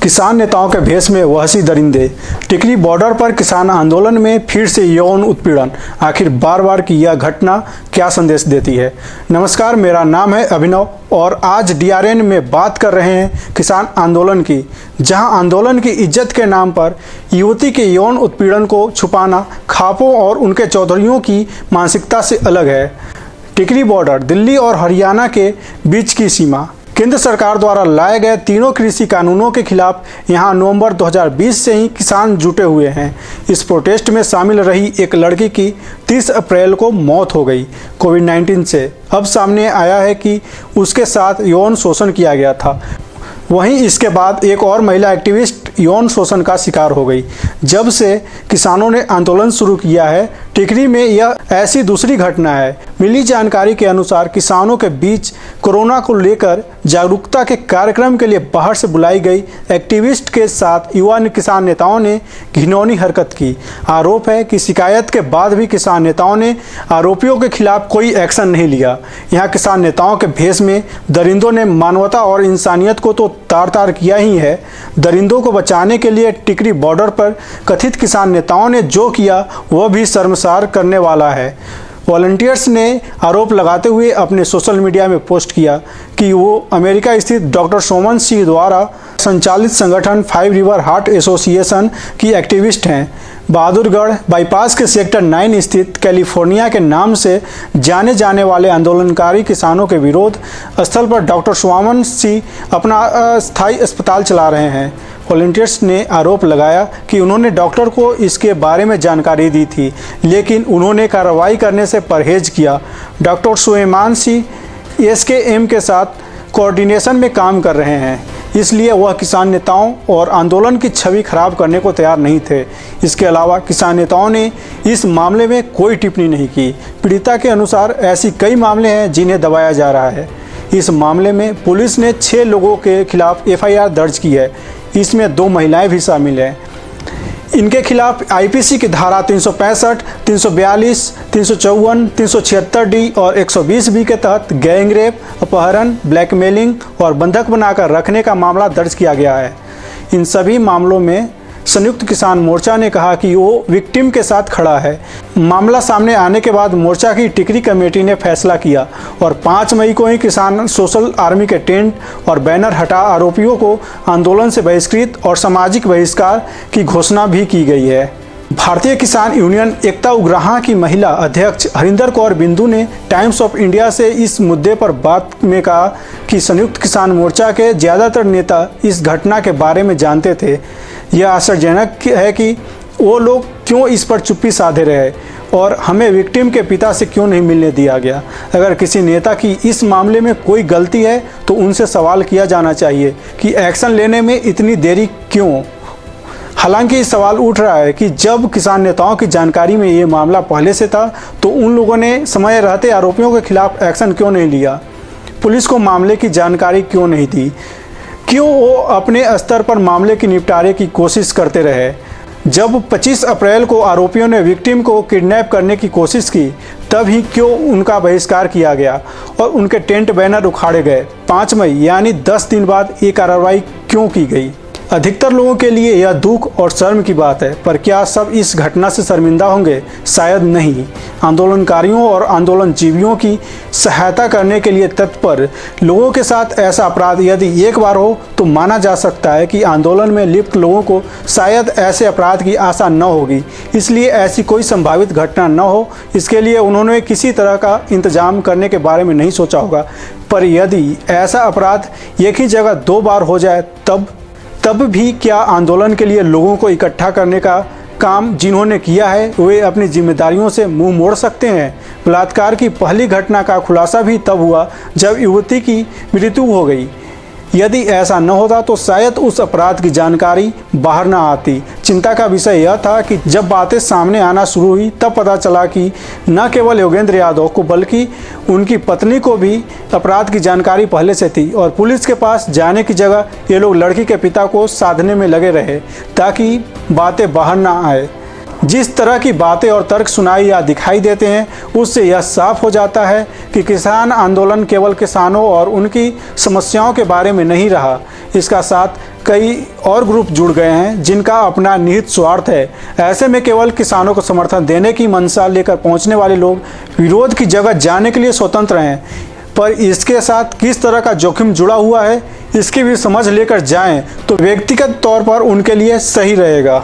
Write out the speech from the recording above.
किसान नेताओं के भेष में वहशी दरिंदे। टिकरी बॉर्डर पर किसान आंदोलन में फिर से यौन उत्पीड़न। आखिर बार बार की यह घटना क्या संदेश देती है। नमस्कार, मेरा नाम है अभिनव और आज डीआरएन में बात कर रहे हैं किसान आंदोलन की, जहां आंदोलन की इज्जत के नाम पर युवती के यौन उत्पीड़न को छुपाना खापों और उनके चौधरियों की मानसिकता से अलग है। टिकरी बॉर्डर दिल्ली और हरियाणा के बीच की सीमा। केंद्र सरकार द्वारा लाए गए तीनों कृषि कानूनों के खिलाफ यहां नवंबर 2020 से ही किसान जुटे हुए हैं। इस प्रोटेस्ट में शामिल रही एक लड़की की 30 अप्रैल को मौत हो गई। कोविड-19 से अब सामने आया है कि उसके साथ यौन शोषण किया गया था। वहीं इसके बाद एक और महिला एक्टिविस्ट यौन शोषण का शिकार हो गई। जब से किसानों ने आंदोलन शुरू किया है, टिकरी में यह ऐसी दूसरी घटना है। मिली जानकारी के अनुसार किसानों के बीच कोरोना को लेकर जागरूकता के कार्यक्रम के लिए बाहर से बुलाई गई एक्टिविस्ट के साथ युवा किसान नेताओं ने घिनौनी हरकत की। आरोप है कि शिकायत के बाद भी किसान नेताओं ने आरोपियों के खिलाफ कोई एक्शन नहीं लिया। यहाँ किसान नेताओं के भेष में दरिंदों ने मानवता और इंसानियत को तो तार तार किया ही है। दरिंदों को बचाने के लिए टिकरी बॉर्डर पर कथित किसान नेताओं ने जो किया वह भी शर्मसार करने वाला है। वॉलंटियर्स ने आरोप लगाते हुए अपने सोशल मीडिया में पोस्ट किया कि वो अमेरिका स्थित डॉक्टर सोमन सिंह द्वारा संचालित संगठन 5 रिवर हार्ट एसोसिएशन की एक्टिविस्ट हैं। बहादुरगढ़ बाईपास के सेक्टर 9 स्थित कैलिफोर्निया के नाम से जाने जाने वाले आंदोलनकारी किसानों के विरोध स्थल पर डॉक्टर सोमन सिंह अपना अस्थायी अस्पताल चला रहे हैं। वॉलंटियर्स ने आरोप लगाया कि उन्होंने डॉक्टर को इसके बारे में जानकारी दी थी, लेकिन उन्होंने कार्रवाई करने से परहेज किया। डॉक्टर सुलेमान सिंह एसकेएम के साथ कोऑर्डिनेशन में काम कर रहे हैं, इसलिए वह किसान नेताओं और आंदोलन की छवि खराब करने को तैयार नहीं थे। इसके अलावा किसान नेताओं ने इस मामले में कोई टिप्पणी नहीं की। पीड़िता के अनुसार ऐसी कई मामले हैं जिन्हें दबाया जा रहा है। इस मामले में पुलिस ने 6 लोगों के खिलाफ एफआईआर दर्ज की है। इसमें 2 महिलाएं भी शामिल हैं। इनके खिलाफ आईपीसी की धारा 365, 342, 354, 376D और 120B के तहत गैंग रेप, अपहरण, ब्लैकमेलिंग और बंधक बनाकर रखने का मामला दर्ज किया गया है। इन सभी मामलों में संयुक्त किसान मोर्चा ने कहा कि वो विक्टिम के साथ खड़ा है। मामला सामने आने के बाद मोर्चा की टिकरी कमेटी ने फैसला किया और 5 मई को ही किसान सोशल आर्मी के टेंट और बैनर हटा आरोपियों को आंदोलन से बहिष्कृत और सामाजिक बहिष्कार की घोषणा भी की गई है। भारतीय किसान यूनियन एकता उग्राहां की महिला अध्यक्ष हरिंदर कौर बिंदु ने टाइम्स ऑफ इंडिया से इस मुद्दे पर बात में कहा कि संयुक्त किसान मोर्चा के ज़्यादातर नेता इस घटना के बारे में जानते थे। यह आश्चर्यजनक है कि वो लोग क्यों इस पर चुप्पी साधे रहे और हमें विक्टिम के पिता से क्यों नहीं मिलने दिया गया। अगर किसी नेता की इस मामले में कोई गलती है तो उनसे सवाल किया जाना चाहिए कि एक्शन लेने में इतनी देरी क्यों। हालांकि सवाल उठ रहा है कि जब किसान नेताओं की जानकारी में ये मामला पहले से था तो उन लोगों ने समय रहते आरोपियों के खिलाफ एक्शन क्यों नहीं लिया। पुलिस को मामले की जानकारी क्यों नहीं दी। क्यों वो अपने स्तर पर मामले की निपटारे की कोशिश करते रहे। जब 25 अप्रैल को आरोपियों ने विक्टिम को किडनैप करने की कोशिश की तब ही क्यों उनका बहिष्कार किया गया और उनके टेंट बैनर उखाड़े गए। 5 मई यानी 10 दिन बाद ये कार्रवाई क्यों की गई। अधिकतर लोगों के लिए यह दुख और शर्म की बात है, पर क्या सब इस घटना से शर्मिंदा होंगे? शायद नहीं। आंदोलनकारियों और आंदोलनजीवियों की सहायता करने के लिए तत्पर लोगों के साथ ऐसा अपराध यदि एक बार हो तो माना जा सकता है कि आंदोलन में लिप्त लोगों को शायद ऐसे अपराध की आशा न होगी, इसलिए ऐसी कोई संभावित घटना न हो इसके लिए उन्होंने किसी तरह का इंतजाम करने के बारे में नहीं सोचा होगा। पर यदि ऐसा अपराध एक ही जगह 2 बार हो जाए तब भी क्या आंदोलन के लिए लोगों को इकट्ठा करने का काम जिन्होंने किया है वे अपनी जिम्मेदारियों से मुंह मोड़ सकते हैं। बलात्कार की पहली घटना का खुलासा भी तब हुआ जब युवती की मृत्यु हो गई। यदि ऐसा न होता तो शायद उस अपराध की जानकारी बाहर न आती। चिंता का विषय यह था कि जब बातें सामने आना शुरू हुई तब पता चला कि न केवल योगेंद्र यादव को बल्कि उनकी पत्नी को भी अपराध की जानकारी पहले से थी और पुलिस के पास जाने की जगह ये लोग लड़की के पिता को साधने में लगे रहे ताकि बातें बाहर न आए। जिस तरह की बातें और तर्क सुनाई या दिखाई देते हैं, उससे यह साफ हो जाता है कि किसान आंदोलन केवल किसानों और उनकी समस्याओं के बारे में नहीं रहा। इसका साथ कई और ग्रुप जुड़ गए हैं जिनका अपना निहित स्वार्थ है। ऐसे में केवल किसानों को समर्थन देने की मंशा लेकर पहुंचने वाले लोग विरोध की जगह जाने के लिए स्वतंत्र हैं, पर इसके साथ किस तरह का जोखिम जुड़ा हुआ है, इसकी भी समझ लेकर जाएं तो व्यक्तिगत तौर पर उनके लिए सही रहेगा।